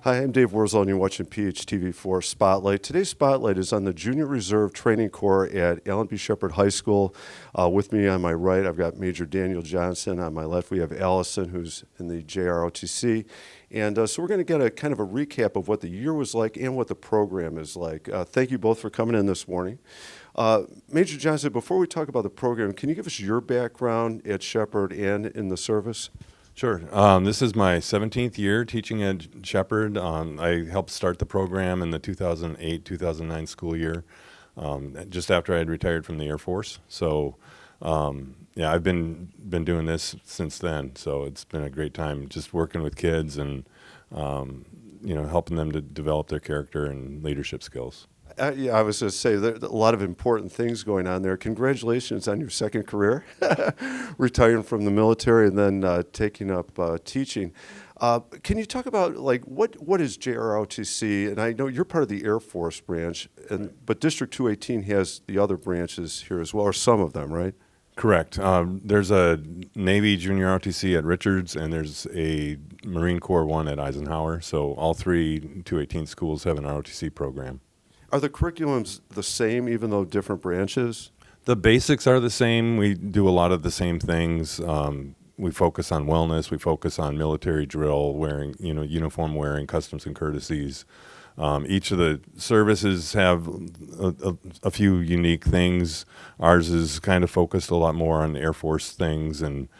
Hi, I'm Dave Wurzel, and you're watching PHTV4 Spotlight. Today's Spotlight is on the Junior Reserve Training Corps at Allen B. Shepard High School. With me on my right, I've got Major Daniel Johnson. On my left, we have Allison, who's in the JROTC. And so we're going to get a kind of a recap of what the year was like and what the program is like. Thank you both for coming in this morning. Major Johnson, before we talk about the program, can you give us your background at Shepard and in the service? Sure. This is my 17th year teaching at Shepard. I helped start the program in the 2008-2009 school year, just after I had retired from the Air Force. So, yeah, I've been doing this since then. So it's been a great time just working with kids and, helping them to develop their character and leadership skills. Yeah, I was going to say, there are a lot of important things going on there. Congratulations on your second career, retiring from the military and then taking up teaching. Can you talk about, like, what is JROTC? And I know you're part of the Air Force branch, but District 218 has the other branches here as well, or some of them, right? Correct. There's a Navy Junior ROTC at Richards, and there's a Marine Corps one at Eisenhower. So all three 218 schools have an ROTC program. Are the curriculums the same, even though different branches? The basics are the same. We do a lot of the same things. We focus on wellness. We focus on military drill, wearing, uniform wearing, customs and courtesies. Each of the services have a few unique things. Ours is kind of focused a lot more on Air Force things and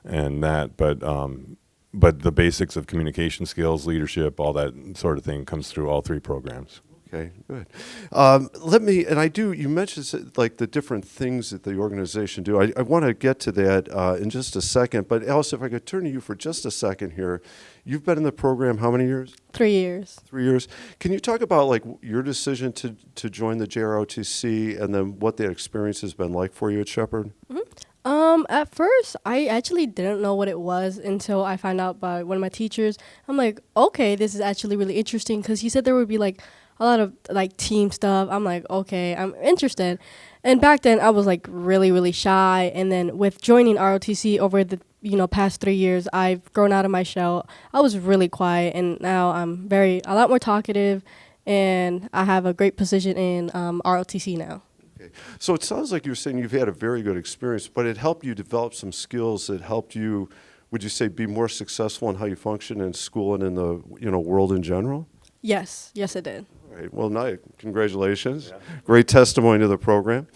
that, but the basics of communication skills, leadership, all that sort of thing comes through all three programs. Okay, good. You mentioned like the different things that the organization do. I want to get to that in just a second, but Alice, if I could turn to you for just a second here. You've been in the program how many years? 3 years. 3 years. Can you talk about like your decision to join the JROTC and then what that experience has been like for you at Shepard? Mm-hmm. At first, I actually didn't know what it was until I found out by one of my teachers. I'm like, okay, this is actually really interesting because he said there would be like a lot of like team stuff. I'm like, okay, I'm interested. And back then I was like really, really shy. And then with joining ROTC over the past 3 years, I've grown out of my shell. I was really quiet, and now I'm a lot more talkative, and I have a great position in ROTC now. Okay. So it sounds like you're saying you've had a very good experience, but it helped you develop some skills that helped you, would you say, be more successful in how you function in school and in the world in general? Yes, it did. All right. Well, congratulations. Yeah. Great testimony to the program.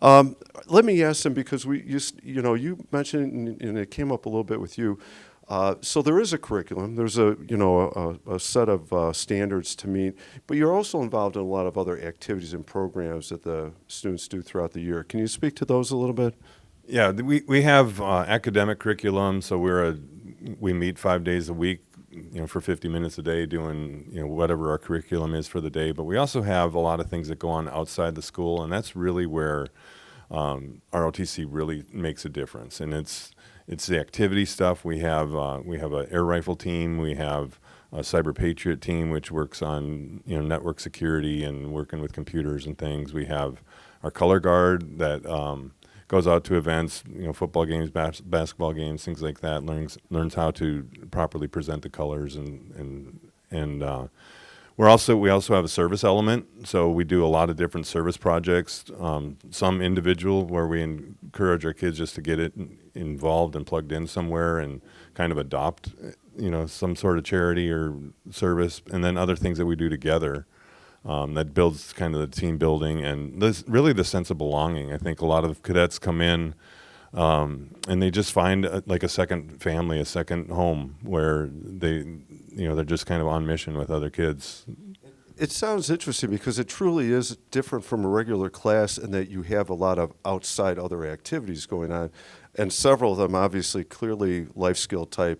Let me ask them, because you mentioned, and it came up a little bit with you. So there is a curriculum. There's a set of standards to meet, but you're also involved in a lot of other activities and programs that the students do throughout the year. Can you speak to those a little bit? Yeah, we have academic curriculum, so we meet 5 days a week, for 50 minutes a day doing, whatever our curriculum is for the day. But we also have a lot of things that go on outside the school, and that's really where ROTC really makes a difference. And it's the activity stuff. We have an air rifle team. We have a cyber patriot team, which works on network security and working with computers and things. We have our color guard that goes out to events, football games, basketball games, things like that. Learns how to properly present the colors and we also have a service element. So we do a lot of different service projects. Some individual where we encourage our kids just to get it involved and plugged in somewhere and kind of adopt, some sort of charity or service, and then other things that we do together. That builds kind of the team building and really the sense of belonging. I think a lot of cadets come in and they just find like a second family, a second home where they're just kind of on mission with other kids. It sounds interesting because it truly is different from a regular class in that you have a lot of outside other activities going on, and several of them obviously clearly life skill type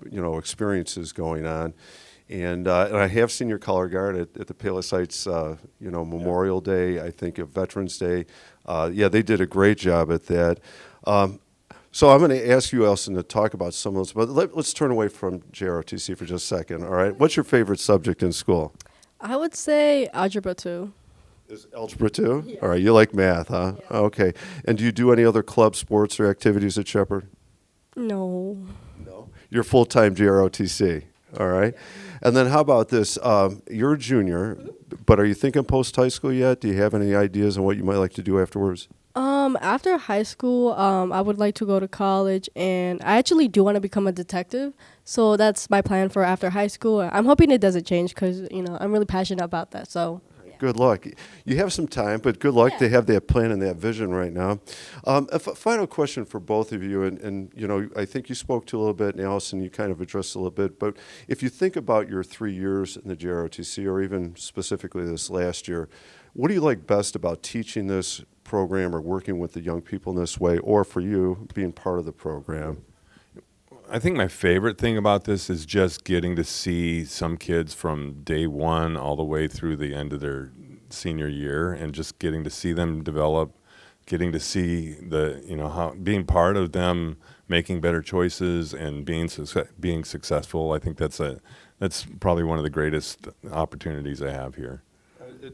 experiences going on. And I have seen your color guard at the Palos Heights, Memorial Day, I think, of Veterans Day. They did a great job at that. So I'm going to ask you, Elson, to talk about some of those, but let's turn away from JROTC for just a second, all right? What's your favorite subject in school? I would say Algebra 2. Is Algebra 2? Yeah. All right, you like math, huh? Yeah. Okay. And do you do any other club sports or activities at Shepard? No. No. You're full-time JROTC, all right? And then how about this? You're a junior, but are you thinking post-high school yet? Do you have any ideas on what you might like to do afterwards? After high school, I would like to go to college, and I actually do want to become a detective. So that's my plan for after high school. I'm hoping it doesn't change because, I'm really passionate about that. So Good luck. You have some time, but good luck to have that plan and that vision right now. Final question for both of you, and I think you spoke to a little bit, and Allison, you kind of addressed a little bit, but if you think about your 3 years in the JROTC, or even specifically this last year, what do you like best about teaching this program or working with the young people in this way, or for you, being part of the program? I think my favorite thing about this is just getting to see some kids from day one all the way through the end of their senior year, and just getting to see them develop, getting to see how being part of them making better choices and being successful. I think that's probably one of the greatest opportunities I have here.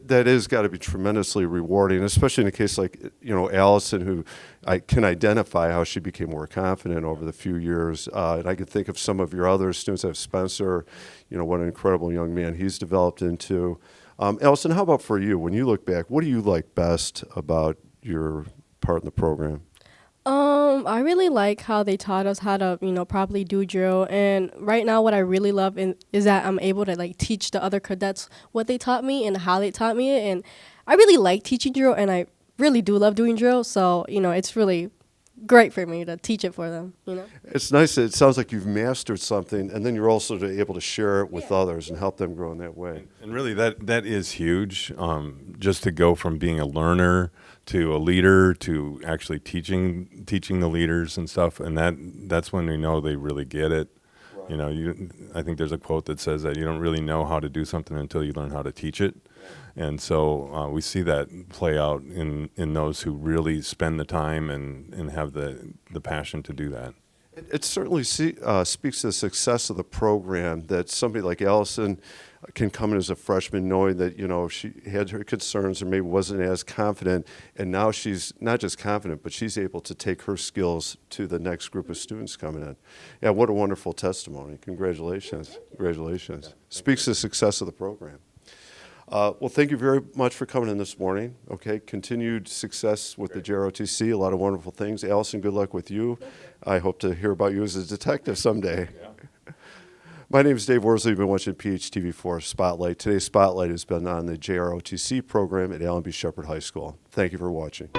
That is got to be tremendously rewarding, especially in a case like Allison, who I can identify how she became more confident over the few years. And I could think of some of your other students. I have Spencer, what an incredible young man he's developed into. Allison, how about for you? When you look back, what do you like best about your part in the program? I really like how they taught us how to, properly do drill. And right now, what I really love is that I'm able to teach the other cadets what they taught me and how they taught me it. And I really like teaching drill, and I really do love doing drill. So, it's really great for me to teach it for them. It's nice. It sounds like you've mastered something, and then you're also able to share it with others and help them grow in that way. And really, that is huge. Just to go from being a learner to a leader to actually teaching the leaders and stuff, and that's when we know they really get it. Right. I think there's a quote that says that you don't really know how to do something until you learn how to teach it. And so we see that play out in those who really spend the time and have the passion to do that. It certainly speaks to the success of the program that somebody like Allison can come in as a freshman knowing that, she had her concerns or maybe wasn't as confident, and now she's not just confident, but she's able to take her skills to the next group of students coming in. Yeah, what a wonderful testimony. Congratulations. Congratulations. Speaks to the success of the program. Well, thank you very much for coming in this morning. Okay, continued success with the JROTC, a lot of wonderful things. Allison, good luck with you. I hope to hear about you as a detective someday. Yeah. My name is Dave Worsley. You've been watching PHTV4 Spotlight. Today's Spotlight has been on the JROTC program at Allen B. Shepard High School. Thank you for watching.